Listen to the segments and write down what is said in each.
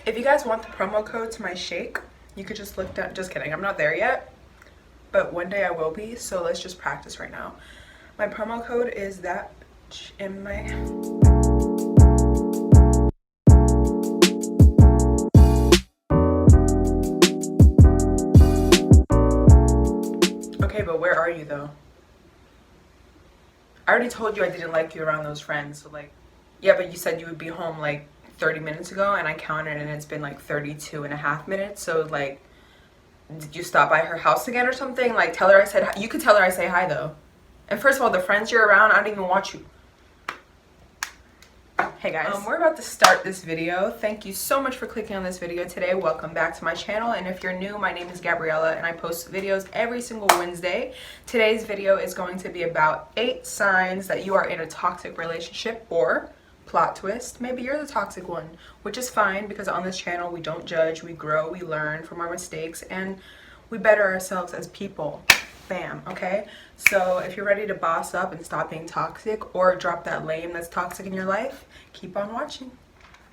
If you guys want the promo code to my shake, you could just look down. Just kidding, I'm not there yet, but one day I will be, so let's just practice right now. My promo code is that in my... Okay, but where are you though? I already told you I didn't like you around those friends, so like, yeah, but you said you would be home like 30 minutes ago, and I counted and it's been like 32 and a half minutes, so like, did you stop by her house again or something? Like, tell her I said hi. You could tell her I say hi though. And first of all, the friends you're around, I don't even want you. Hey guys, we're about to start this video. Thank you so much for clicking on this video today. Welcome back to my channel, and if you're new, my name is Gabriella and I post videos every single Wednesday. Today's video is going to be about 8 signs that you are in a toxic relationship, or plot twist, maybe you're the toxic one, which is fine because on this channel we don't judge, we grow, we learn from our mistakes, and we better ourselves as people. Bam, okay? So if you're ready to boss up and stop being toxic, or drop that lame that's toxic in your life, keep on watching.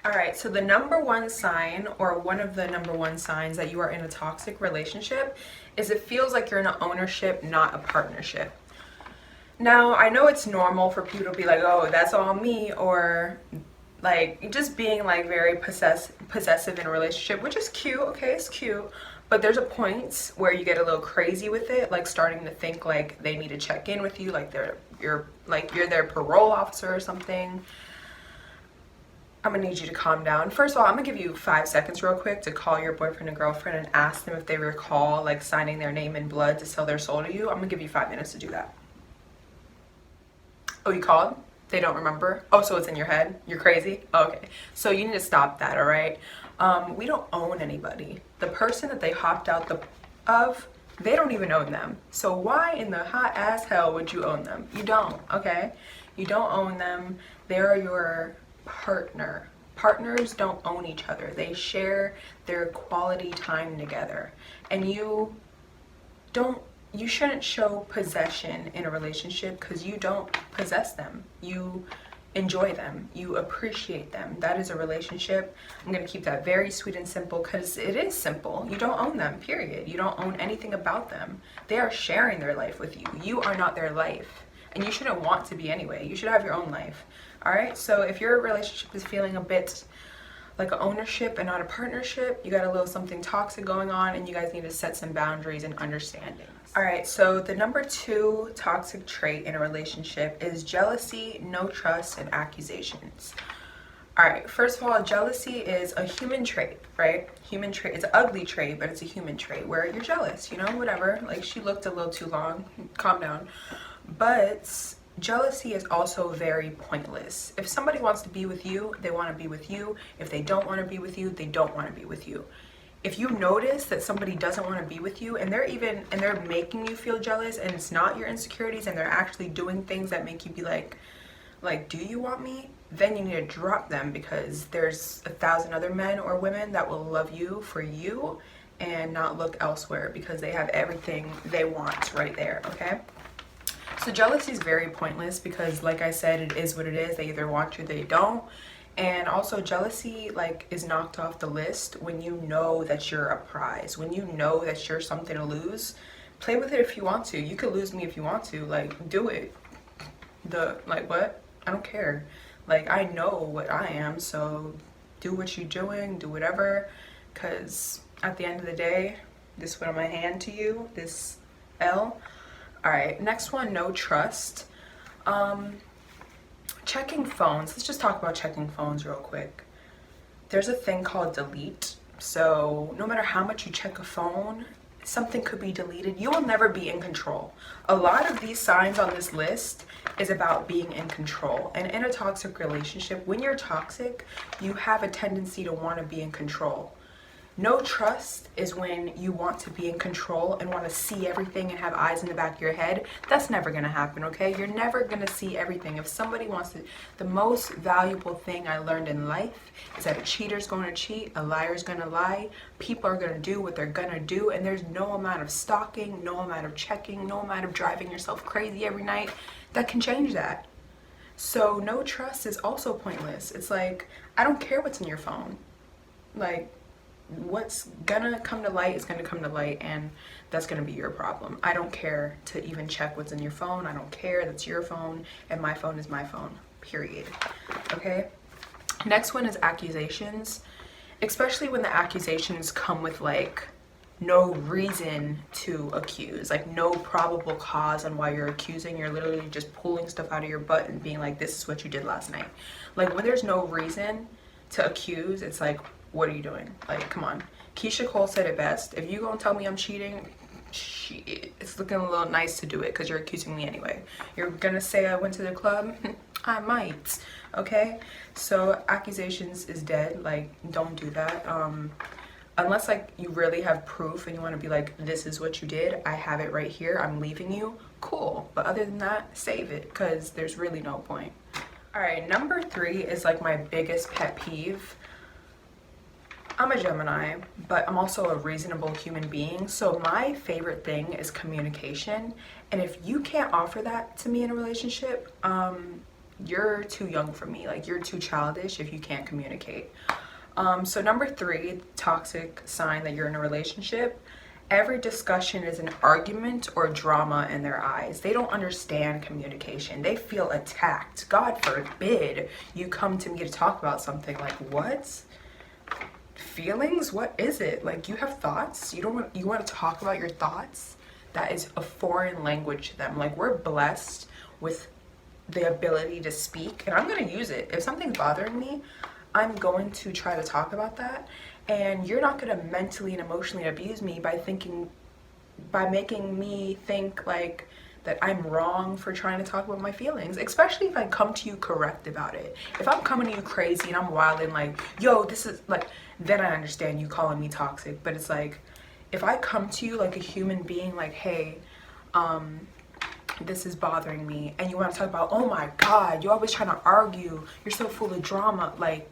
Alright, so the number one sign, or one of the number one signs that you are in a toxic relationship, is it feels like you're in an ownership, not a partnership. Now, I know it's normal for people to be like, oh, that's all me, or like just being like very possessive in a relationship, which is cute, okay, it's cute. But there's a point where you get a little crazy with it, like starting to think like they need to check in with you, like you're their parole officer or something. I'm gonna need you to calm down. First of all, I'm gonna give you 5 seconds real quick to call your boyfriend and girlfriend and ask them if they recall like signing their name in blood to sell their soul to you. I'm gonna give you 5 minutes to do that. Oh, you called? They don't remember? Oh, so it's in your head? You're crazy? Okay. So you need to stop that, all right? We don't own anybody. The person that they hopped out of, they don't even own them. So why in the hot ass hell would you own them? You don't, okay? You don't own them. They're your partner. Partners don't own each other. They share their quality time together. And you shouldn't show possession in a relationship because you don't possess them. You enjoy them. You appreciate them. That is a relationship. I'm going to keep that very sweet and simple because it is simple. You don't own them, period. You don't own anything about them. They are sharing their life with you. You are not their life. And you shouldn't want to be anyway. You should have your own life. All right? So if your relationship is feeling a bit like an ownership and not a partnership, you got a little something toxic going on, and you guys need to set some boundaries and understandings. All right, so the number 2 toxic trait in a relationship is jealousy, no trust, and accusations. All right, first of all, jealousy is a human trait, right? Human trait. It's an ugly trait, but it's a human trait where you're jealous, you know, whatever. Like, she looked a little too long. Calm down. But jealousy is also very pointless. If somebody wants to be with you, they want to be with you. If they don't want to be with you, they don't want to be with you. If you notice that somebody doesn't want to be with you, and they're making you feel jealous, and it's not your insecurities, and they're actually doing things that make you be like, do you want me? Then you need to drop them, because there's 1,000 other men or women that will love you for you and not look elsewhere because they have everything they want right there, okay? So jealousy is very pointless because, like I said, it is what it is. They either want you, they don't. And also jealousy like is knocked off the list when you know that you're a prize, when you know that you're something to lose. Play with it if you want to. You could lose me if you want to. Like, do it. What? I don't care. Like, I know what I am, so do what you're doing, do whatever, because at the end of the day, this is what I'm gonna hand to you, this L. All right, next one, no trust. Checking phones. Let's just talk about checking phones real quick. There's a thing called delete. So no matter how much you check a phone, something could be deleted. You will never be in control. A lot of these signs on this list is about being in control. And in a toxic relationship, when you're toxic, you have a tendency to want to be in control. No trust is when you want to be in control and want to see everything and have eyes in the back of your head. That's never going to happen, okay? You're never going to see everything. If somebody wants to, the most valuable thing I learned in life is that a cheater's going to cheat, a liar's going to lie, people are going to do what they're going to do, and there's no amount of stalking, no amount of checking, no amount of driving yourself crazy every night that can change that. So no trust is also pointless. It's like, I don't care what's in your phone. Like, what's gonna come to light is gonna come to light, and that's gonna be your problem. I don't care to even check what's in your phone. I don't care. That's your phone, and my phone is my phone, period. Okay? Next one is accusations, especially when the accusations come with like no reason to accuse, like no probable cause on why you're accusing. You're literally just pulling stuff out of your butt and being like, this is what you did last night. Like, when there's no reason to accuse, it's like, what are you doing? Like, come on. Keisha Cole said it best. If you gonna tell me I'm cheating, it's looking a little nice to do it because you're accusing me anyway. You're gonna say I went to the club? I might. Okay? So accusations is dead. Like, don't do that. Unless like you really have proof and you want to be like, this is what you did, I have it right here, I'm leaving you, cool. But other than that, save it, because there's really no point. All right, number 3 is like my biggest pet peeve. I'm a Gemini, but I'm also a reasonable human being. So my favorite thing is communication. And if you can't offer that to me in a relationship, you're too young for me. Like, you're too childish if you can't communicate. So number 3, toxic sign that you're in a relationship. Every discussion is an argument or drama in their eyes. They don't understand communication. They feel attacked. God forbid you come to me to talk about something. Like, what? Feelings? What is it? Like, you have thoughts? You want to talk about your thoughts? That is a foreign language to them. Like, we're blessed with the ability to speak, and I'm going to use it. If something's bothering me, I'm going to try to talk about that, and you're not going to mentally and emotionally abuse me by making me think like that I'm wrong for trying to talk about my feelings, especially if I come to you correct about it. If I'm coming to you crazy and I'm wilding like, yo, this is like, then I understand you calling me toxic. But it's like, if I come to you like a human being, like, hey, this is bothering me, and you want to talk about, oh my God, you're always trying to argue, you're so full of drama, like,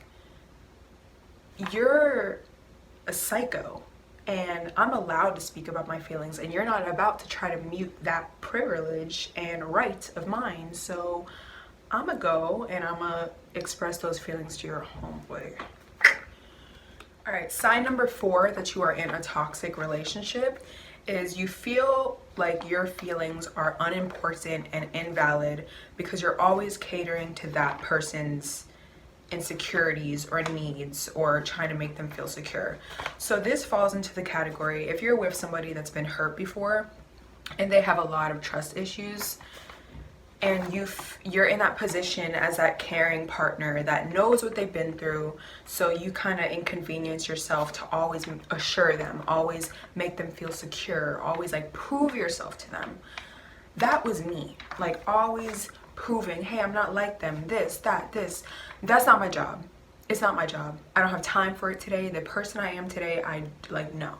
you're a psycho, and I'm allowed to speak about my feelings, and you're not about to try to mute that privilege and right of mine. So I'm gonna go and I'm gonna express those feelings to your homeboy. All right, sign number 4 that you are in a toxic relationship is you feel like your feelings are unimportant and invalid because you're always catering to that person's insecurities or needs or trying to make them feel secure. So this falls into the category, if you're with somebody that's been hurt before and they have a lot of trust issues, and you're in that position as that caring partner that knows what they've been through, so you kind of inconvenience yourself to always assure them, always make them feel secure, always like prove yourself to them. That was me, like always proving, hey, I'm not like them, this, that, this. That's not my job. It's not my job. I don't have time for it today. The person I am today, no.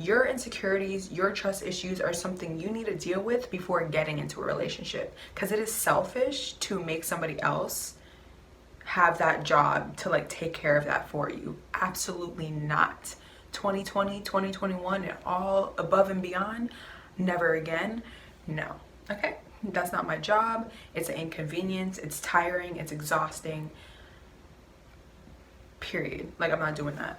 Your insecurities, your trust issues are something you need to deal with before getting into a relationship, because it is selfish to make somebody else have that job to like take care of that for you. Absolutely not. 2020, 2021, and all above and beyond, never again. No. Okay? That's not my job. It's an inconvenience. It's tiring. It's exhausting. Period. Like, I'm not doing that.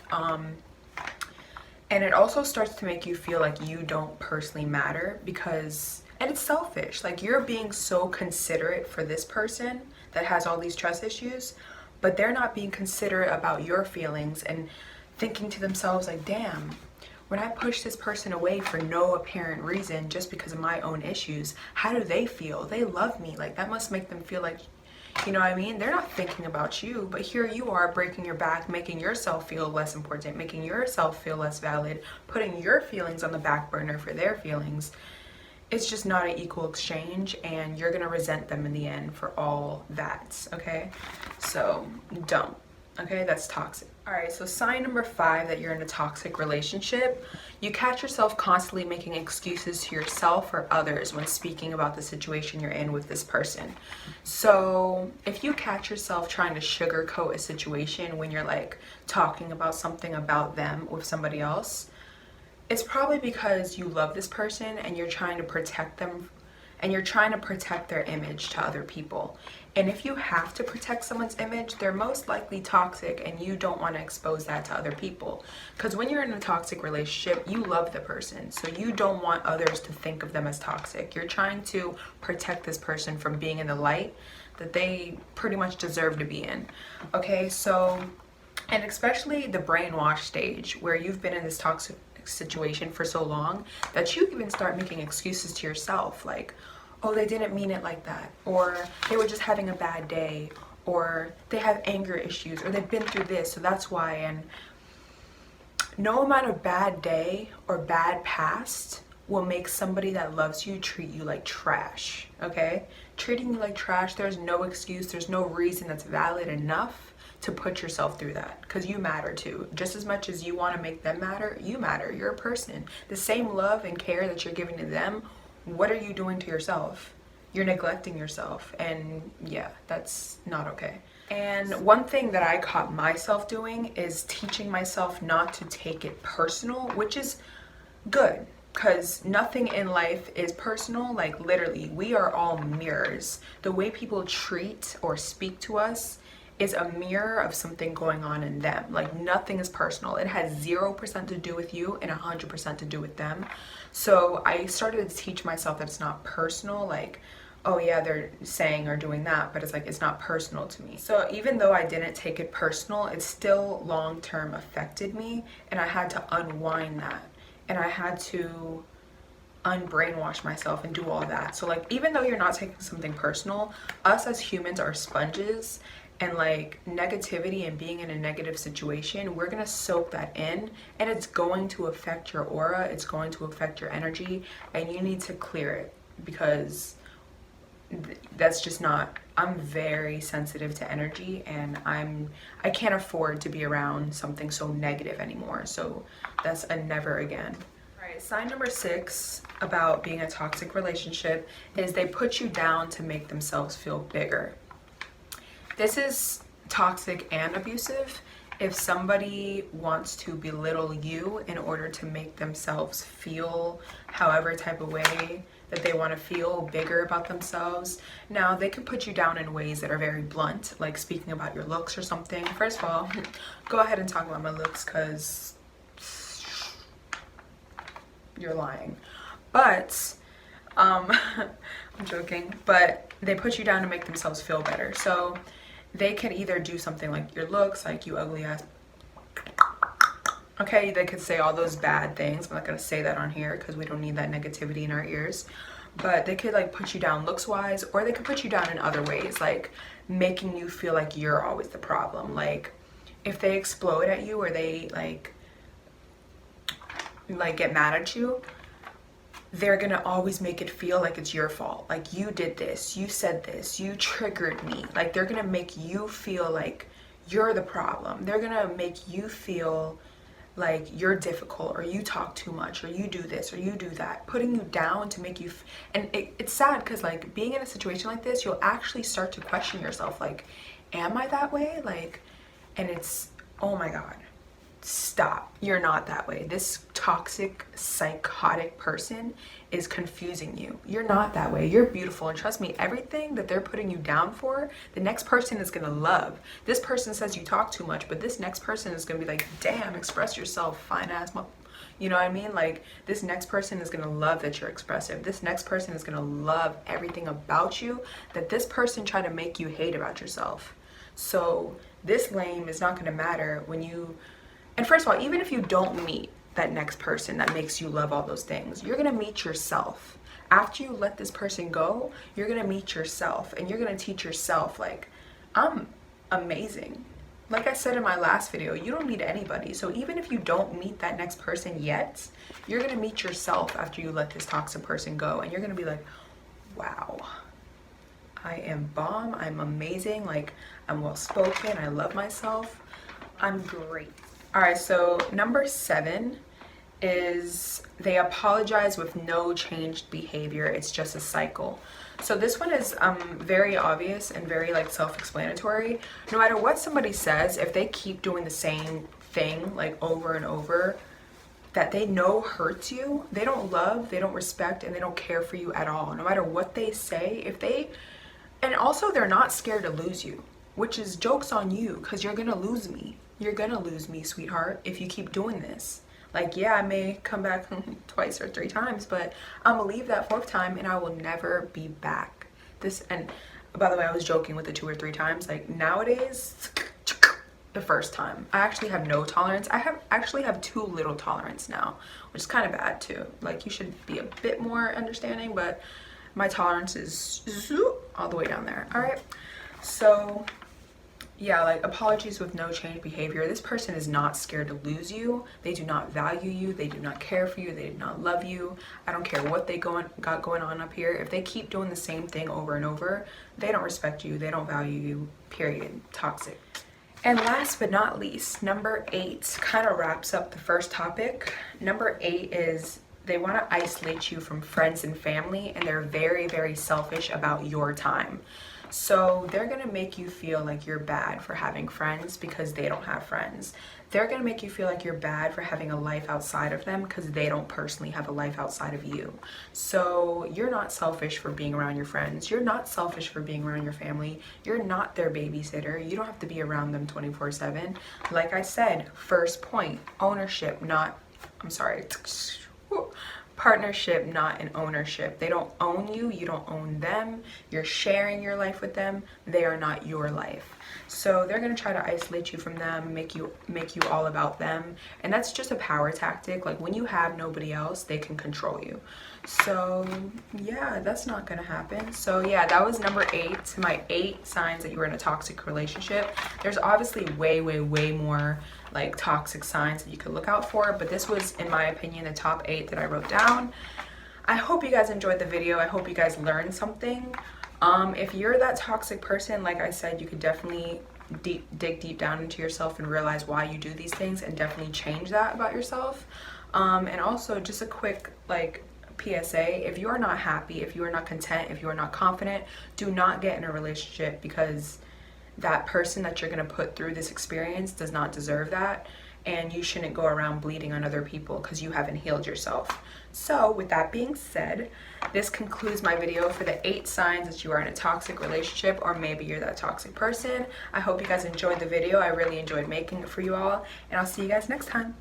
And it also starts to make you feel like you don't personally matter because, and it's selfish. Like, you're being so considerate for this person that has all these trust issues, but they're not being considerate about your feelings and thinking to themselves like, damn, when I push this person away for no apparent reason just because of my own issues, how do they feel? They love me. Like, that must make them feel like, you know what I mean? They're not thinking about you, but here you are breaking your back, making yourself feel less important, making yourself feel less valid, putting your feelings on the back burner for their feelings. It's just not an equal exchange, and you're gonna resent them in the end for all that, okay? So don't, okay? That's toxic. All right, so sign number 5 that you're in a toxic relationship. You catch yourself constantly making excuses to yourself or others when speaking about the situation you're in with this person. So if you catch yourself trying to sugarcoat a situation when you're like talking about something about them with somebody else, it's probably because you love this person and you're trying to protect them, and you're trying to protect their image to other people. And if you have to protect someone's image, they're most likely toxic, and you don't want to expose that to other people. Because when you're in a toxic relationship, you love the person, so you don't want others to think of them as toxic. You're trying to protect this person from being in the light that they pretty much deserve to be in. Okay, so, and especially the brainwash stage where you've been in this toxic situation for so long that you even start making excuses to yourself, like, oh, they didn't mean it like that, or they were just having a bad day, or they have anger issues, or they've been through this, so that's why. And no amount of bad day or bad past will make somebody that loves you treat you like trash. Okay, treating you like trash, there's no excuse, there's no reason that's valid enough to put yourself through that, because you matter too. Just as much as you want to make them matter, you matter. You're a person. The same love and care that you're giving to them, what are you doing to yourself? You're neglecting yourself, and yeah, that's not okay. And one thing that I caught myself doing is teaching myself not to take it personal, which is good, because nothing in life is personal. Like, literally, we are all mirrors. The way people treat or speak to us is a mirror of something going on in them. Like, nothing is personal. It has 0% to do with you and 100% to do with them. So I started to teach myself that it's not personal. Like, oh yeah, they're saying or doing that, but it's like, it's not personal to me. So even though I didn't take it personal, it still long-term affected me, and I had to unwind that, and I had to unbrainwash myself and do all that. So like, even though you're not taking something personal, us as humans are sponges, and like, negativity and being in a negative situation, we're gonna soak that in, and it's going to affect your aura, it's going to affect your energy, and you need to clear it, because that's just not, I'm very sensitive to energy, and I can't afford to be around something so negative anymore. So that's a never again. All right, sign number 6 about being a toxic relationship is they put you down to make themselves feel bigger. This is toxic and abusive. If somebody wants to belittle you in order to make themselves feel however type of way that they want to feel bigger about themselves. Now, they can put you down in ways that are very blunt, like speaking about your looks or something. First of all, go ahead and talk about my looks, because you're lying. But I'm joking, but they put you down to make themselves feel better. So they can either do something like your looks, like you ugly ass. Okay, they could say all those bad things. I'm not gonna say that on here because we don't need that negativity in our ears. But they could like put you down looks wise, or they could put you down in other ways, like making you feel like you're always the problem. Like, if they explode at you, or they like get mad at you, they're gonna always make it feel like it's your fault. Like, you did this, you said this, you triggered me. Like, they're gonna make you feel like you're the problem. They're gonna make you feel like you're difficult, or you talk too much, or you do this, or you do that, putting you down to make you and it's sad, because like, being in a situation like this, you'll actually start to question yourself, like, am I that way? Like, and it's, oh my god, stop. You're not that way. This toxic, psychotic person is confusing you. You're not that way. You're beautiful, and trust me, everything that they're putting you down for, the next person is gonna love. This person says you talk too much, but this next person is gonna be like, damn, express yourself, fine ass you know what I mean? Like, this next person is gonna love that you're expressive. This next person is gonna love everything about you that this person tried to make you hate about yourself. So this lame is not gonna matter when you, and first of all, even if you don't meet that next person that makes you love all those things, you're gonna meet yourself. After you let this person go, you're gonna meet yourself, and you're gonna teach yourself, like, I'm amazing. Like I said in my last video, you don't need anybody. So even if you don't meet that next person yet, you're gonna meet yourself after you let this toxic person go, and you're gonna be like, wow, I am bomb, I'm amazing, like, I'm well spoken, I love myself, I'm great. All right, so number 7 is they apologize with no changed behavior. It's just a cycle. So this one is very obvious and very like self-explanatory. No matter what somebody says, if they keep doing the same thing like over and over that they know hurts you, they don't love, they don't respect, and they don't care for you at all. No matter what they say, if they And also, they're not scared to lose you, which is joke's on you, because you're gonna lose me. You're gonna lose me, sweetheart, if you keep doing this. Like, yeah, I may come back twice or 3 times, but I'm gonna leave that 4th time and I will never be back. This, and by the way, I was joking with the 2 or 3 times. Like, nowadays, the 1st time. I actually have no tolerance. Actually have too little tolerance now, which is kind of bad too. Like, you should be a bit more understanding, but my tolerance is all the way down there. All right, so yeah, like, apologies with no change behavior. This person is not scared to lose you. They do not value you. They do not care for you. They do not love you. I don't care what they got going on up here. If they keep doing the same thing over and over, they don't respect you. They don't value you, period. Toxic. And last but not least, number 8 kind of wraps up the first topic. Number 8 is they want to isolate you from friends and family, and they're very, very selfish about your time. So they're going to make you feel like you're bad for having friends because they don't have friends. They're going to make you feel like you're bad for having a life outside of them because they don't personally have a life outside of you. So you're not selfish for being around your friends. You're not selfish for being around your family. You're not their babysitter. You don't have to be around them 24/7. Like I said, first point, ownership, not, I'm sorry, partnership, not an ownership. They don't own you. You don't own them. You're sharing your life with them. They are not your life. So they're going to try to isolate you from them, make you all about them. And that's just a power tactic. Like, when you have nobody else, they can control you. So yeah, that's not going to happen. So yeah, that was number 8, my 8 signs that you were in a toxic relationship. There's obviously way more like toxic signs that you could look out for, but this was, in my opinion, the top 8 that I wrote down. I hope you guys enjoyed the video. I hope you guys learned something. If you're that toxic person, like I said, you could definitely dig deep down into yourself and realize why you do these things, and definitely change that about yourself. And also, just a quick like PSA, if you are not happy, if you are not content, if you are not confident, do not get in a relationship, because that person that you're going to put through this experience does not deserve that, and you shouldn't go around bleeding on other people because you haven't healed yourself. So with that being said, this concludes my video for the 8 signs that you are in a toxic relationship, or maybe you're that toxic person. I hope you guys enjoyed the video. I really enjoyed making it for you all, and I'll see you guys next time.